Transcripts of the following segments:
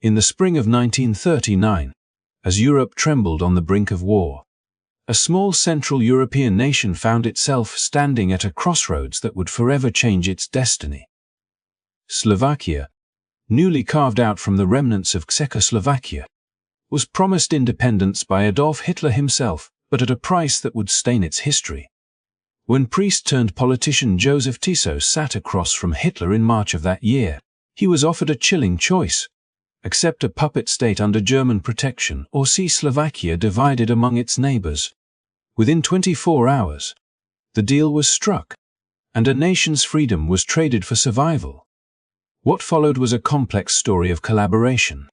In the spring of 1939, as Europe trembled on the brink of war, a small Central European nation found itself standing at a crossroads that would forever change its destiny. Slovakia, newly carved out from the remnants of Czechoslovakia, was promised independence by Adolf Hitler himself, but at a price that would stain its history. When priest-turned-politician Joseph Tiso sat across from Hitler in March of that year, he was offered a chilling choice: accept a puppet state under German protection or see Slovakia divided among its neighbors. Within 24 hours, the deal was struck, and a nation's freedom was traded for survival. What followed was a complex story of collaboration,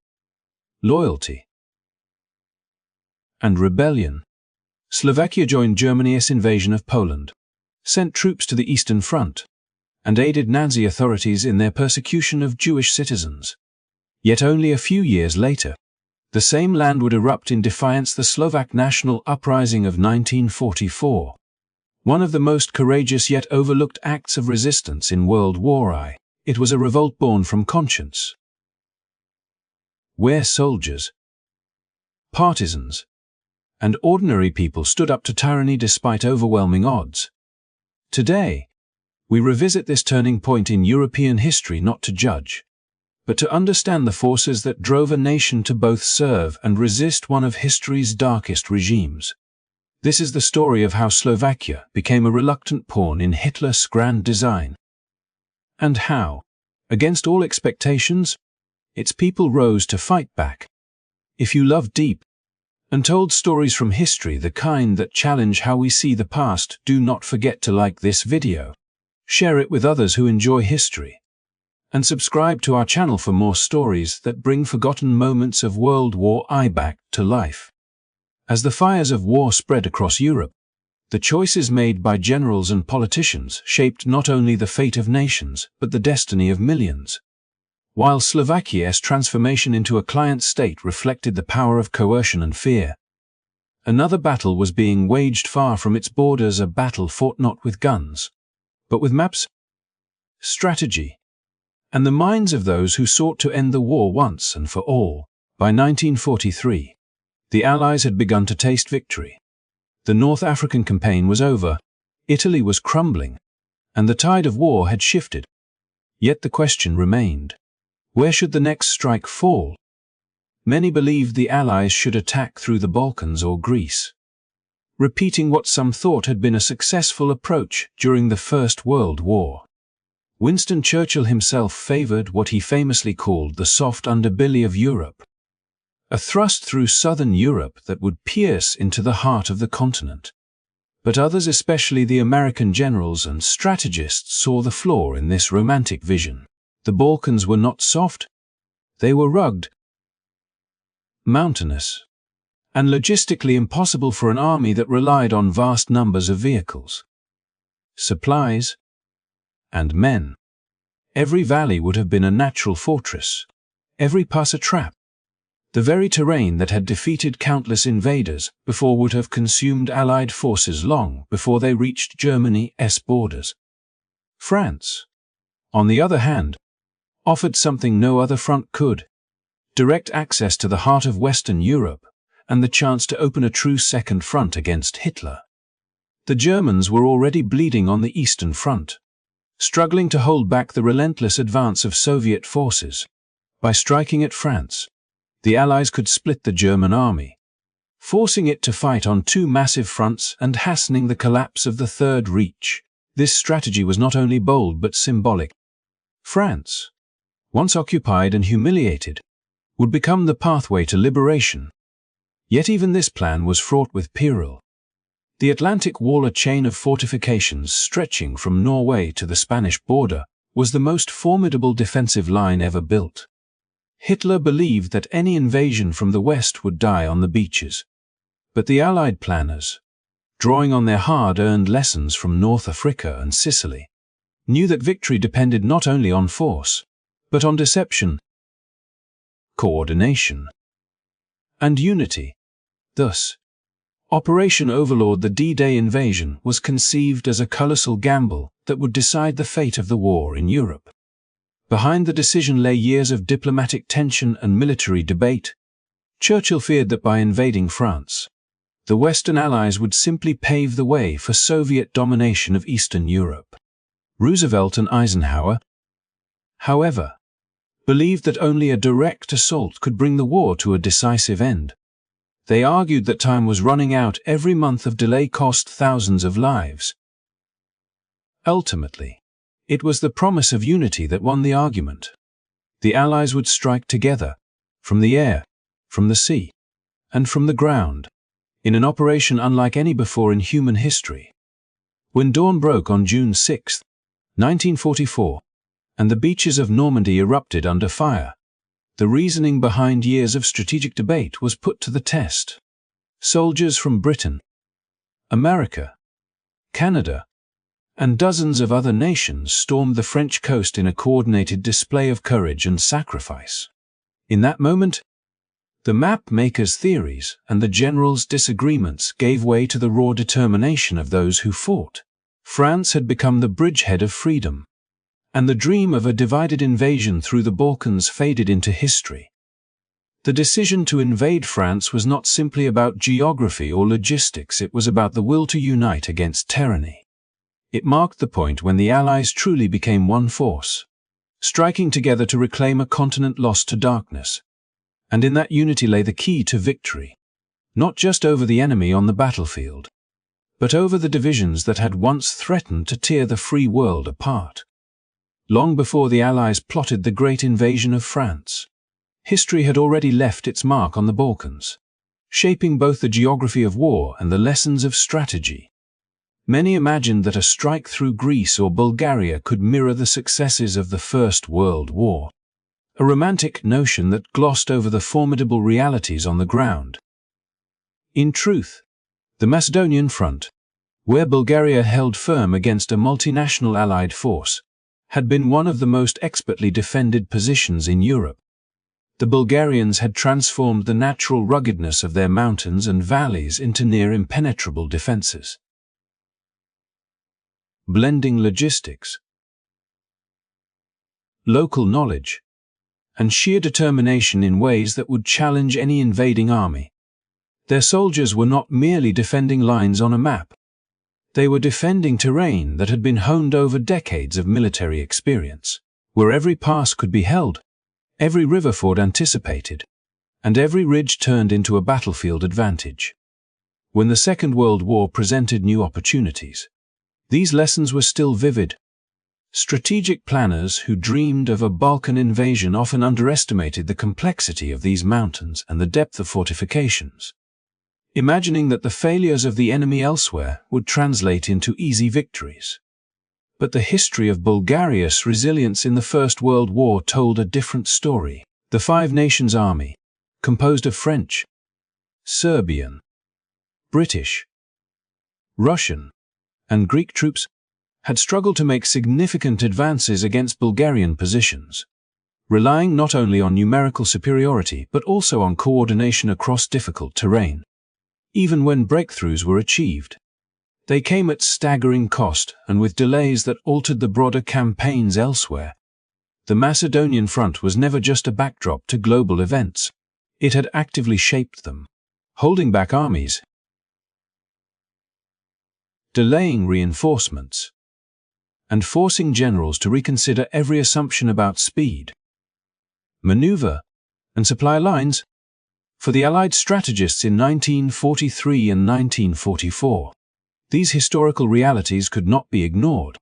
loyalty, and rebellion. Slovakia joined Germany's invasion of Poland, sent troops to the Eastern Front, and aided Nazi authorities in their persecution of Jewish citizens. Yet only a few years later, the same land would erupt in defiance the Slovak National Uprising of 1944, one of the most courageous yet overlooked acts of resistance in World War I. It was a revolt born from conscience, where soldiers, partisans, and ordinary people stood up to tyranny despite overwhelming odds. Today, we revisit this turning point in European history not to judge, but to understand the forces that drove a nation to both serve and resist one of history's darkest regimes. This is the story of how Slovakia became a reluctant pawn in Hitler's grand design, and how, against all expectations, its people rose to fight back. If you love deep, untold stories from history, the kind that challenge how we see the past, do not forget to like this video, share it with others who enjoy history, and subscribe to our channel for more stories that bring forgotten moments of World War I back to life. As the fires of war spread across Europe, the choices made by generals and politicians shaped not only the fate of nations, but the destiny of millions. While Slovakia's transformation into a client state reflected the power of coercion and fear, another battle was being waged far from its borders, a battle fought not with guns, but with maps, strategy, and the minds of those who sought to end the war once and for all. By 1943, the Allies had begun to taste victory. The North African campaign was over, Italy was crumbling, and the tide of war had shifted. Yet the question remained: where should the next strike fall? Many believed the Allies should attack through the Balkans or Greece, repeating what some thought had been a successful approach during the First World War. Winston Churchill himself favored what he famously called the soft underbelly of Europe, a thrust through southern Europe that would pierce into the heart of the continent. But others, especially the American generals and strategists, saw the flaw in this romantic vision. The Balkans were not soft, they were rugged, mountainous, and logistically impossible for an army that relied on vast numbers of vehicles, supplies, and men. Every valley would have been a natural fortress, every pass a trap. The very terrain that had defeated countless invaders before would have consumed Allied forces long before they reached Germany's borders. France, on the other hand, offered something no other front could: direct access to the heart of Western Europe and the chance to open a true second front against Hitler. The Germans were already bleeding on the Eastern Front, struggling to hold back the relentless advance of Soviet forces. By striking at France, the Allies could split the German army, forcing it to fight on two massive fronts and hastening the collapse of the Third Reich. This strategy was not only bold but symbolic. France, once occupied and humiliated, would become the pathway to liberation. Yet even this plan was fraught with peril. The Atlantic Wall, a chain of fortifications stretching from Norway to the Spanish border, was the most formidable defensive line ever built. Hitler believed that any invasion from the west would die on the beaches. But the Allied planners, drawing on their hard-earned lessons from North Africa and Sicily, knew that victory depended not only on force, but on deception, coordination, and unity. Thus, Operation Overlord, the D-Day invasion, was conceived as a colossal gamble that would decide the fate of the war in Europe. Behind the decision lay years of diplomatic tension and military debate. Churchill feared that by invading France, the Western Allies would simply pave the way for Soviet domination of Eastern Europe. Roosevelt and Eisenhower, however, believed that only a direct assault could bring the war to a decisive end. They argued that time was running out, every month of delay cost thousands of lives. Ultimately, it was the promise of unity that won the argument. The Allies would strike together, from the air, from the sea, and from the ground, in an operation unlike any before in human history. When dawn broke on June 6, 1944, and the beaches of Normandy erupted under fire, the reasoning behind years of strategic debate was put to the test. Soldiers from Britain, America, Canada, and dozens of other nations stormed the French coast in a coordinated display of courage and sacrifice. In that moment, the map makers' theories and the generals' disagreements gave way to the raw determination of those who fought. France had become the bridgehead of freedom, and the dream of a divided invasion through the Balkans faded into history. The decision to invade France was not simply about geography or logistics, it was about the will to unite against tyranny. It marked the point when the Allies truly became one force, striking together to reclaim a continent lost to darkness. And in that unity lay the key to victory, not just over the enemy on the battlefield, but over the divisions that had once threatened to tear the free world apart. Long before the Allies plotted the great invasion of France, history had already left its mark on the Balkans, shaping both the geography of war and the lessons of strategy. Many imagined that a strike through Greece or Bulgaria could mirror the successes of the First World War, a romantic notion that glossed over the formidable realities on the ground. In truth, the Macedonian front, where Bulgaria held firm against a multinational Allied force, had been one of the most expertly defended positions in Europe. The Bulgarians had transformed the natural ruggedness of their mountains and valleys into near impenetrable defenses. Blending logistics, local knowledge, and sheer determination in ways that would challenge any invading army. Their soldiers were not merely defending lines on a map. They were defending terrain that had been honed over decades of military experience, where every pass could be held, every river ford anticipated, and every ridge turned into a battlefield advantage. When the Second World War presented new opportunities, these lessons were still vivid. Strategic planners who dreamed of a Balkan invasion often underestimated the complexity of these mountains and the depth of fortifications, imagining that the failures of the enemy elsewhere would translate into easy victories. But the history of Bulgaria's resilience in the First World War told a different story. The Five Nations Army, composed of French, Serbian, British, Russian, and Greek troops, had struggled to make significant advances against Bulgarian positions, relying not only on numerical superiority but also on coordination across difficult terrain. Even when breakthroughs were achieved, they came at staggering cost and with delays that altered the broader campaigns elsewhere. The Macedonian front was never just a backdrop to global events. It had actively shaped them, holding back armies, delaying reinforcements, and forcing generals to reconsider every assumption about speed, maneuver, and supply lines. For the Allied strategists in 1943 and 1944, these historical realities could not be ignored.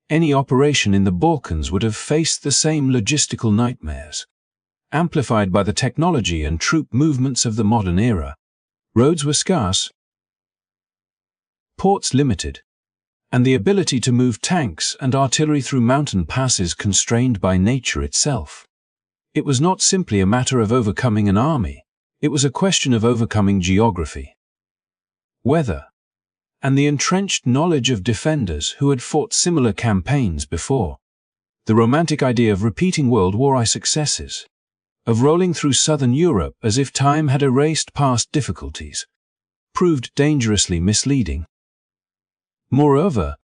Any operation in the Balkans would have faced the same logistical nightmares, amplified by the technology and troop movements of the modern era. Roads were scarce, ports limited, and the ability to move tanks and artillery through mountain passes constrained by nature itself. It was not simply a matter of overcoming an army, it was a question of overcoming geography, weather, and the entrenched knowledge of defenders who had fought similar campaigns before. The romantic idea of repeating World War I successes, of rolling through southern Europe as if time had erased past difficulties, proved dangerously misleading. Moreover,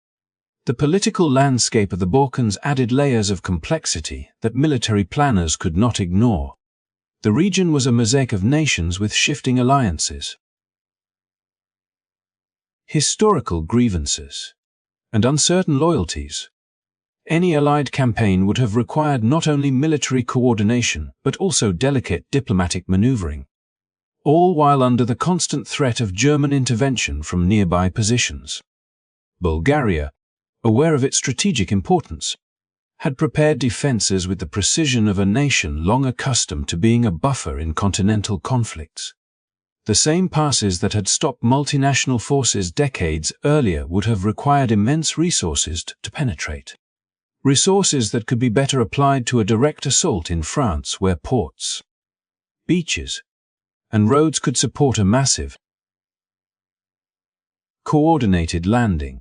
The political landscape of the Balkans added layers of complexity that military planners could not ignore. The region was a mosaic of nations with shifting alliances, historical grievances, and uncertain loyalties. Any Allied campaign would have required not only military coordination but also delicate diplomatic maneuvering, all while under the constant threat of German intervention from nearby positions. Bulgaria, aware of its strategic importance, had prepared defenses with the precision of a nation long accustomed to being a buffer in continental conflicts. The same passes that had stopped multinational forces decades earlier would have required immense resources to penetrate. Resources that could be better applied to a direct assault in France where ports, beaches, and roads could support a massive, coordinated landing.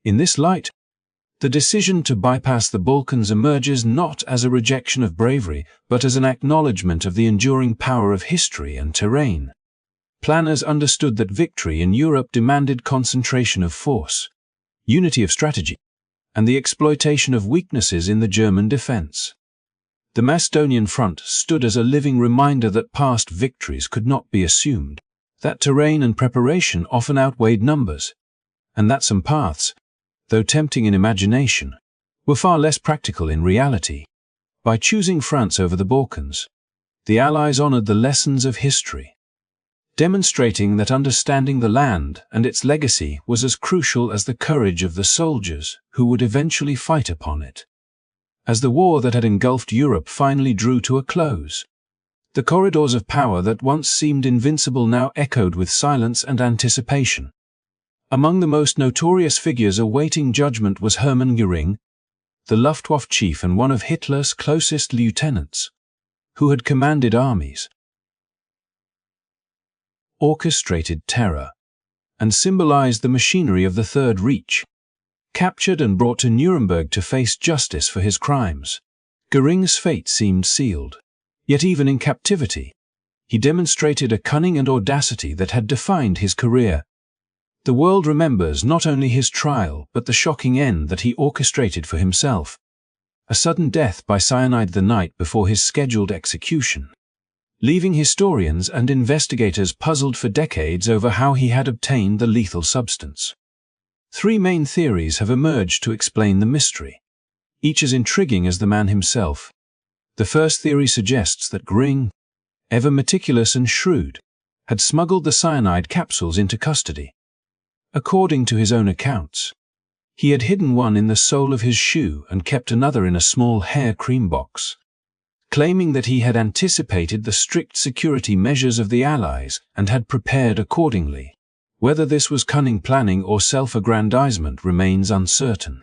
In this light, the decision to bypass the Balkans emerges not as a rejection of bravery, but as an acknowledgement of the enduring power of history and terrain. Planners understood that victory in Europe demanded concentration of force, unity of strategy, and the exploitation of weaknesses in the German defense. The Macedonian front stood as a living reminder that past victories could not be assumed, that terrain and preparation often outweighed numbers, and that some paths, though tempting in imagination, were far less practical in reality. By choosing France over the Balkans, the Allies honored the lessons of history, demonstrating that understanding the land and its legacy was as crucial as the courage of the soldiers who would eventually fight upon it. As the war that had engulfed Europe finally drew to a close, the corridors of power that once seemed invincible now echoed with silence and anticipation. Among the most notorious figures awaiting judgment was Hermann Göring, the Luftwaffe chief and one of Hitler's closest lieutenants, who had commanded armies, orchestrated terror, and symbolized the machinery of the Third Reich. Captured and brought to Nuremberg to face justice for his crimes, Göring's fate seemed sealed. Yet even in captivity, he demonstrated a cunning and audacity that had defined his career. The world remembers not only his trial but the shocking end that he orchestrated for himself, a sudden death by cyanide the night before his scheduled execution, leaving historians and investigators puzzled for decades over how he had obtained the lethal substance. Three main theories have emerged to explain the mystery, each as intriguing as the man himself. The first theory suggests that Göring, ever meticulous and shrewd, had smuggled the cyanide capsules into custody. According to his own accounts, he had hidden one in the sole of his shoe and kept another in a small hair cream box, claiming that he had anticipated the strict security measures of the Allies and had prepared accordingly. Whether this was cunning planning or self-aggrandizement remains uncertain.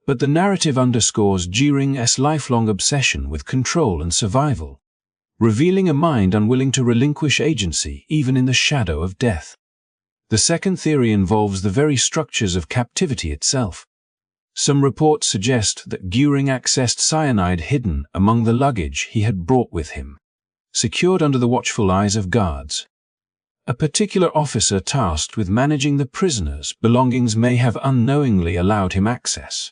But the narrative underscores Göring's lifelong obsession with control and survival, revealing a mind unwilling to relinquish agency even in the shadow of death. The second theory involves the very structures of captivity itself. Some reports suggest that Göring accessed cyanide hidden among the luggage he had brought with him, secured under the watchful eyes of guards. A particular officer tasked with managing the prisoner's belongings may have unknowingly allowed him access,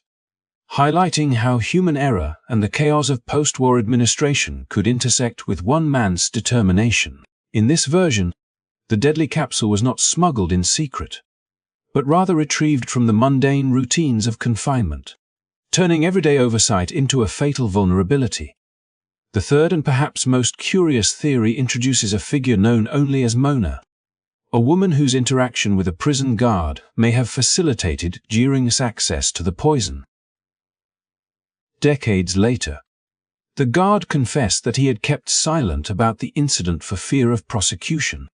highlighting how human error and the chaos of post-war administration could intersect with one man's determination. In this version, the deadly capsule was not smuggled in secret, but rather retrieved from the mundane routines of confinement, turning everyday oversight into a fatal vulnerability. The third and perhaps most curious theory introduces a figure known only as Mona, a woman whose interaction with a prison guard may have facilitated Göring's access to the poison. Decades later, the guard confessed that he had kept silent about the incident for fear of prosecution,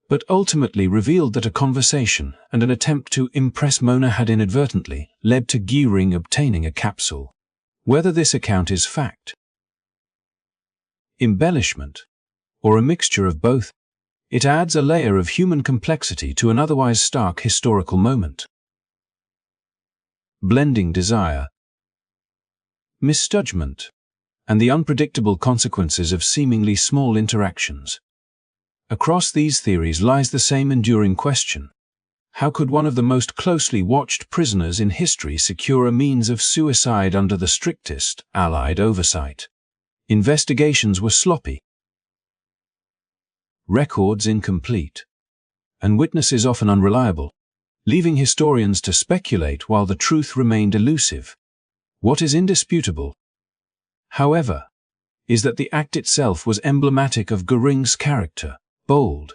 but ultimately revealed that a conversation and an attempt to impress Mona had inadvertently led to Göring obtaining a capsule. Whether this account is fact, embellishment, or a mixture of both, it adds a layer of human complexity to an otherwise stark historical moment. Blending desire, misjudgment, and the unpredictable consequences of seemingly small interactions. Across these theories lies the same enduring question: How could one of the most closely watched prisoners in history secure a means of suicide under the strictest Allied oversight? Investigations were sloppy, records incomplete, and witnesses often unreliable, leaving historians to speculate while the truth remained elusive. What is indisputable, however, is that the act itself was emblematic of Göring's character: bold,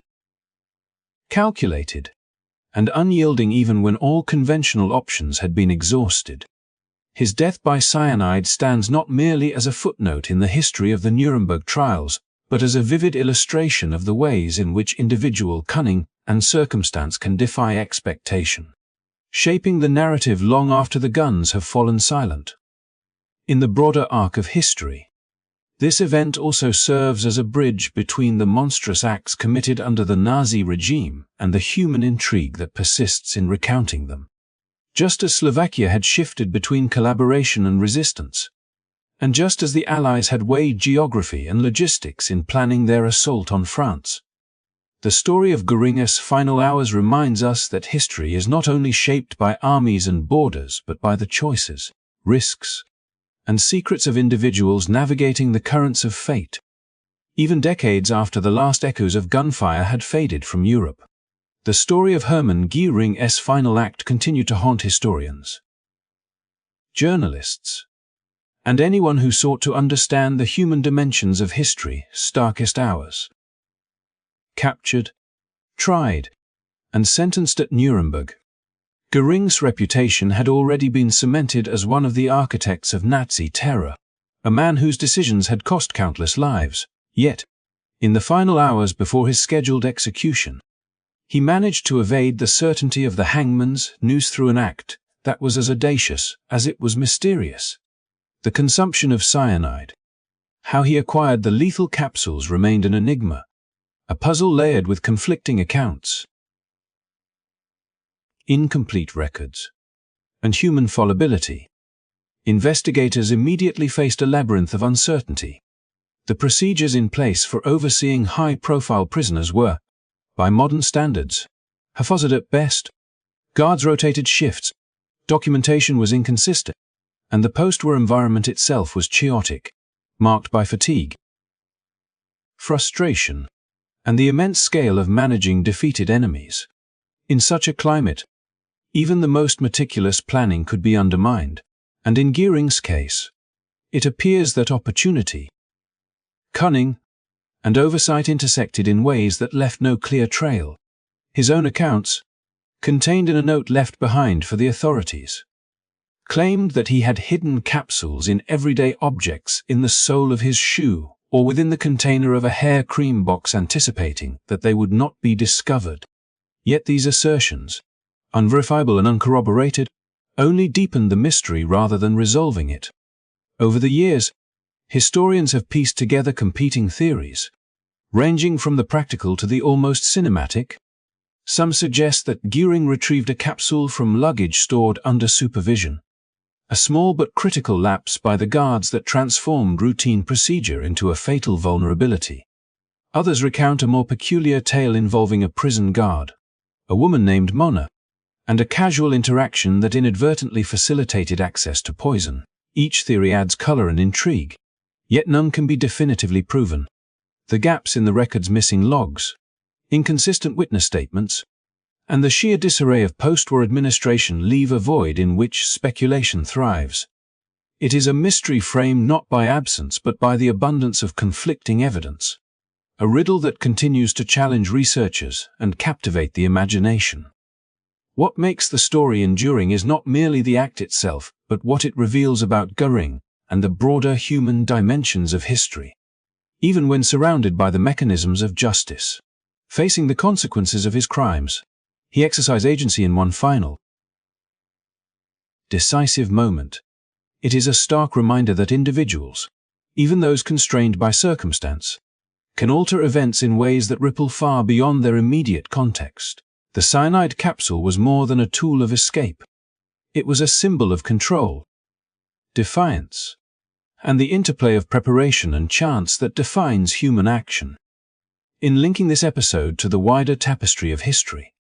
calculated, and unyielding even when all conventional options had been exhausted. His death by cyanide stands not merely as a footnote in the history of the Nuremberg trials, but as a vivid illustration of the ways in which individual cunning and circumstance can defy expectation, shaping the narrative long after the guns have fallen silent. In the broader arc of history, this event also serves as a bridge between the monstrous acts committed under the Nazi regime and the human intrigue that persists in recounting them. Just as Slovakia had shifted between collaboration and resistance, and just as the Allies had weighed geography and logistics in planning their assault on France, the story of Göring's final hours reminds us that history is not only shaped by armies and borders but by the choices, risks, and secrets of individuals navigating the currents of fate. Even decades after the last echoes of gunfire had faded from Europe, the story of Hermann Göring's final act continued to haunt historians, journalists, and anyone who sought to understand the human dimensions of history's starkest hours. Captured, tried, and sentenced at Nuremberg, Göring's reputation had already been cemented as one of the architects of Nazi terror, a man whose decisions had cost countless lives. Yet, in the final hours before his scheduled execution, he managed to evade the certainty of the hangman's noose through an act that was as audacious as it was mysterious. The consumption of cyanide. How he acquired the lethal capsules remained an enigma, a puzzle layered with conflicting accounts, incomplete records, and human fallibility. Investigators immediately faced a labyrinth of uncertainty. The procedures in place for overseeing high-profile prisoners were, by modern standards, haphazard at best. Guards rotated shifts, documentation was inconsistent, and the post-war environment itself was chaotic, marked by fatigue, frustration, and the immense scale of managing defeated enemies. In such a climate, even the most meticulous planning could be undermined, and in Göring's case, it appears that opportunity, cunning, and oversight intersected in ways that left no clear trail. His own accounts, contained in a note left behind for the authorities, claimed that he had hidden capsules in everyday objects, in the sole of his shoe, or within the container of a hair cream box, anticipating that they would not be discovered. Yet these assertions, unverifiable and uncorroborated, only deepened the mystery rather than resolving it. Over the years, historians have pieced together competing theories, ranging from the practical to the almost cinematic. Some suggest that Göring retrieved a capsule from luggage stored under supervision, a small but critical lapse by the guards that transformed routine procedure into a fatal vulnerability. Others recount a more peculiar tale involving a prison guard, a woman named Mona, and a casual interaction that inadvertently facilitated access to poison. Each theory adds color and intrigue, yet none can be definitively proven. The gaps in the record's missing logs, inconsistent witness statements, and the sheer disarray of post-war administration leave a void in which speculation thrives. It is a mystery framed not by absence but by the abundance of conflicting evidence, a riddle that continues to challenge researchers and captivate the imagination. What makes the story enduring is not merely the act itself, but what it reveals about Göring and the broader human dimensions of history. Even when surrounded by the mechanisms of justice, facing the consequences of his crimes, he exercised agency in one final, decisive moment. It is a stark reminder that individuals, even those constrained by circumstance, can alter events in ways that ripple far beyond their immediate context. The cyanide capsule was more than a tool of escape. It was a symbol of control, defiance, and the interplay of preparation and chance that defines human action. In linking this episode to the wider tapestry of history,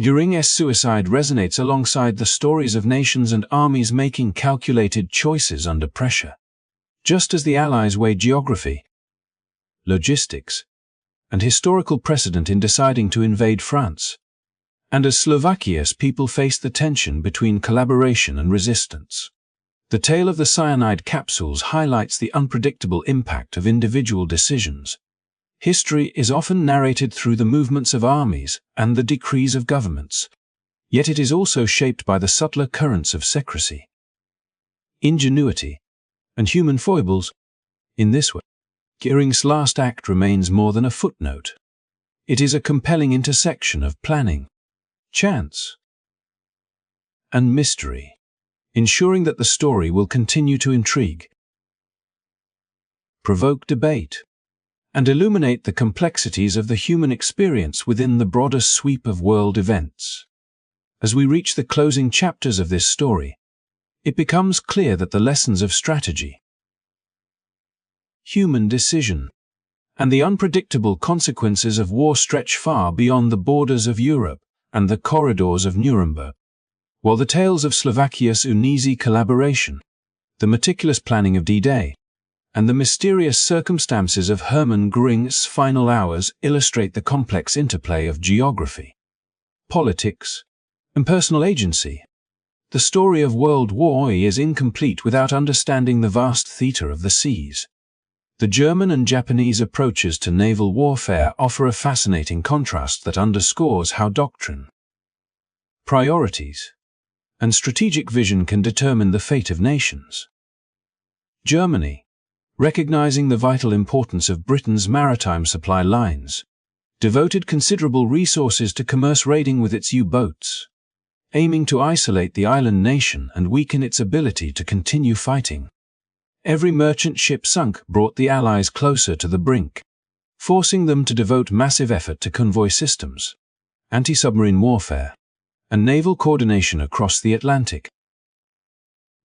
Göring's suicide resonates alongside the stories of nations and armies making calculated choices under pressure. Just as the Allies weighed geography, logistics, and historical precedent in deciding to invade France, and as Slovakia's people faced the tension between collaboration and resistance. The tale of the cyanide capsules highlights the unpredictable impact of individual decisions. History is often narrated through the movements of armies and the decrees of governments, yet it is also shaped by the subtler currents of secrecy, ingenuity, and human foibles. In this way, Göring's last act remains more than a footnote. It is a compelling intersection of planning, chance, and mystery, ensuring that the story will continue to intrigue, provoke debate, and illuminate the complexities of the human experience within the broader sweep of world events. As we reach the closing chapters of this story, it becomes clear that the lessons of strategy, human decision, and the unpredictable consequences of war stretch far beyond the borders of Europe and the corridors of Nuremberg. While the tales of Slovakia's uneasy collaboration, the meticulous planning of D-Day, and the mysterious circumstances of Hermann Göring's final hours illustrate the complex interplay of geography, politics, and personal agency, the story of World War I is incomplete without understanding the vast theater of the seas. The German and Japanese approaches to naval warfare offer a fascinating contrast that underscores how doctrine, priorities, and strategic vision can determine the fate of nations. Germany, recognizing the vital importance of Britain's maritime supply lines, devoted considerable resources to commerce raiding with its U-boats, aiming to isolate the island nation and weaken its ability to continue fighting. Every merchant ship sunk brought the Allies closer to the brink, forcing them to devote massive effort to convoy systems, anti-submarine warfare, and naval coordination across the Atlantic.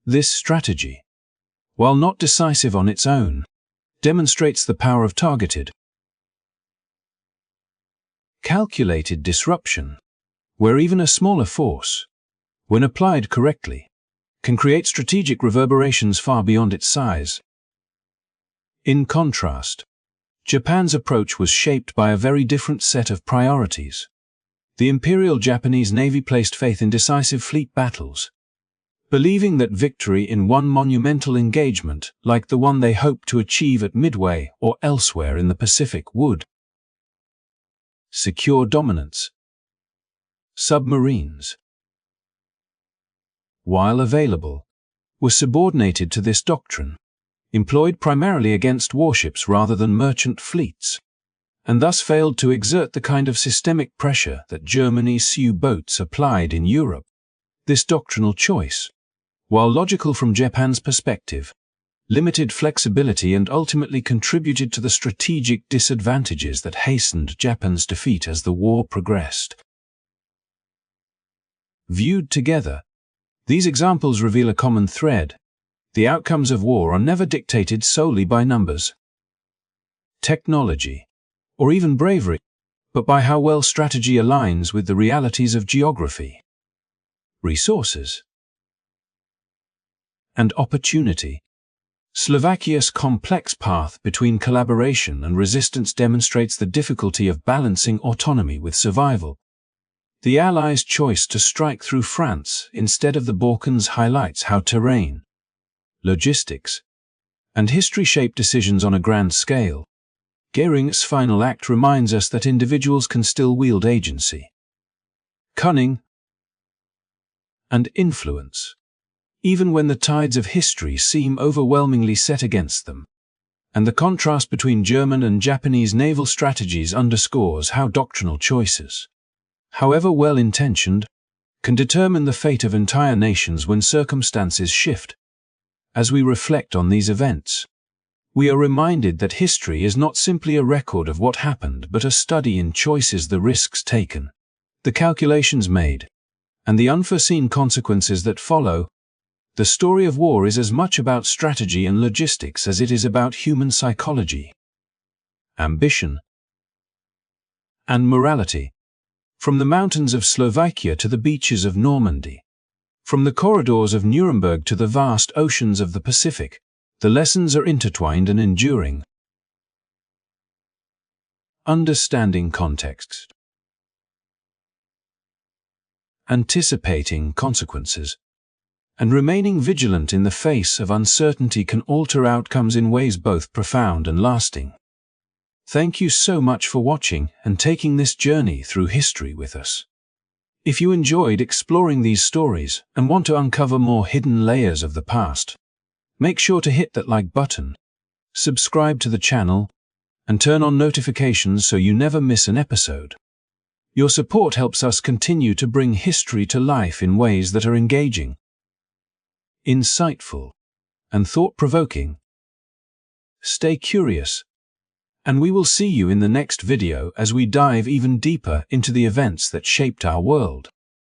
This strategy, while not decisive on its own, demonstrates the power of targeted, calculated disruption, where even a smaller force, when applied correctly, can create strategic reverberations far beyond its size. In contrast, Japan's approach was shaped by a very different set of priorities. The Imperial Japanese Navy placed faith in decisive fleet battles, believing that victory in one monumental engagement, like the one they hoped to achieve at Midway or elsewhere in the Pacific, would secure dominance. Submarines, while available, were subordinated to this doctrine, employed primarily against warships rather than merchant fleets, and thus failed to exert the kind of systemic pressure that Germany's U-boats applied in Europe. This doctrinal choice, while logical from Japan's perspective, limited flexibility and ultimately contributed to the strategic disadvantages that hastened Japan's defeat as the war progressed. Viewed together, these examples reveal a common thread. The outcomes of war are never dictated solely by numbers, technology, or even bravery, but by how well strategy aligns with the realities of geography, resources, and opportunity. Slovakia's complex path between collaboration and resistance demonstrates the difficulty of balancing autonomy with survival. The Allies' choice to strike through France instead of the Balkans highlights how terrain, logistics, and history shape decisions on a grand scale. Göring's final act reminds us that individuals can still wield agency, cunning, and influence, even when the tides of history seem overwhelmingly set against them. And the contrast between German and Japanese naval strategies underscores how doctrinal choices, however well-intentioned, can determine the fate of entire nations when circumstances shift. As we reflect on these events, we are reminded that history is not simply a record of what happened but a study in choices, the risks taken, the calculations made, and the unforeseen consequences that follow. The story of war is as much about strategy and logistics as it is about human psychology, ambition, and morality. From the mountains of Slovakia to the beaches of Normandy, from the corridors of Nuremberg to the vast oceans of the Pacific, the lessons are intertwined and enduring. Understanding context. Anticipating consequences and remaining vigilant in the face of uncertainty can alter outcomes in ways both profound and lasting. Thank you so much for watching and taking this journey through history with us. If you enjoyed exploring these stories and want to uncover more hidden layers of the past, make sure to hit that like button, subscribe to the channel, and turn on notifications so you never miss an episode. Your support helps us continue to bring history to life in ways that are engaging, insightful, and thought-provoking. Stay curious, and we will see you in the next video as we dive even deeper into the events that shaped our world.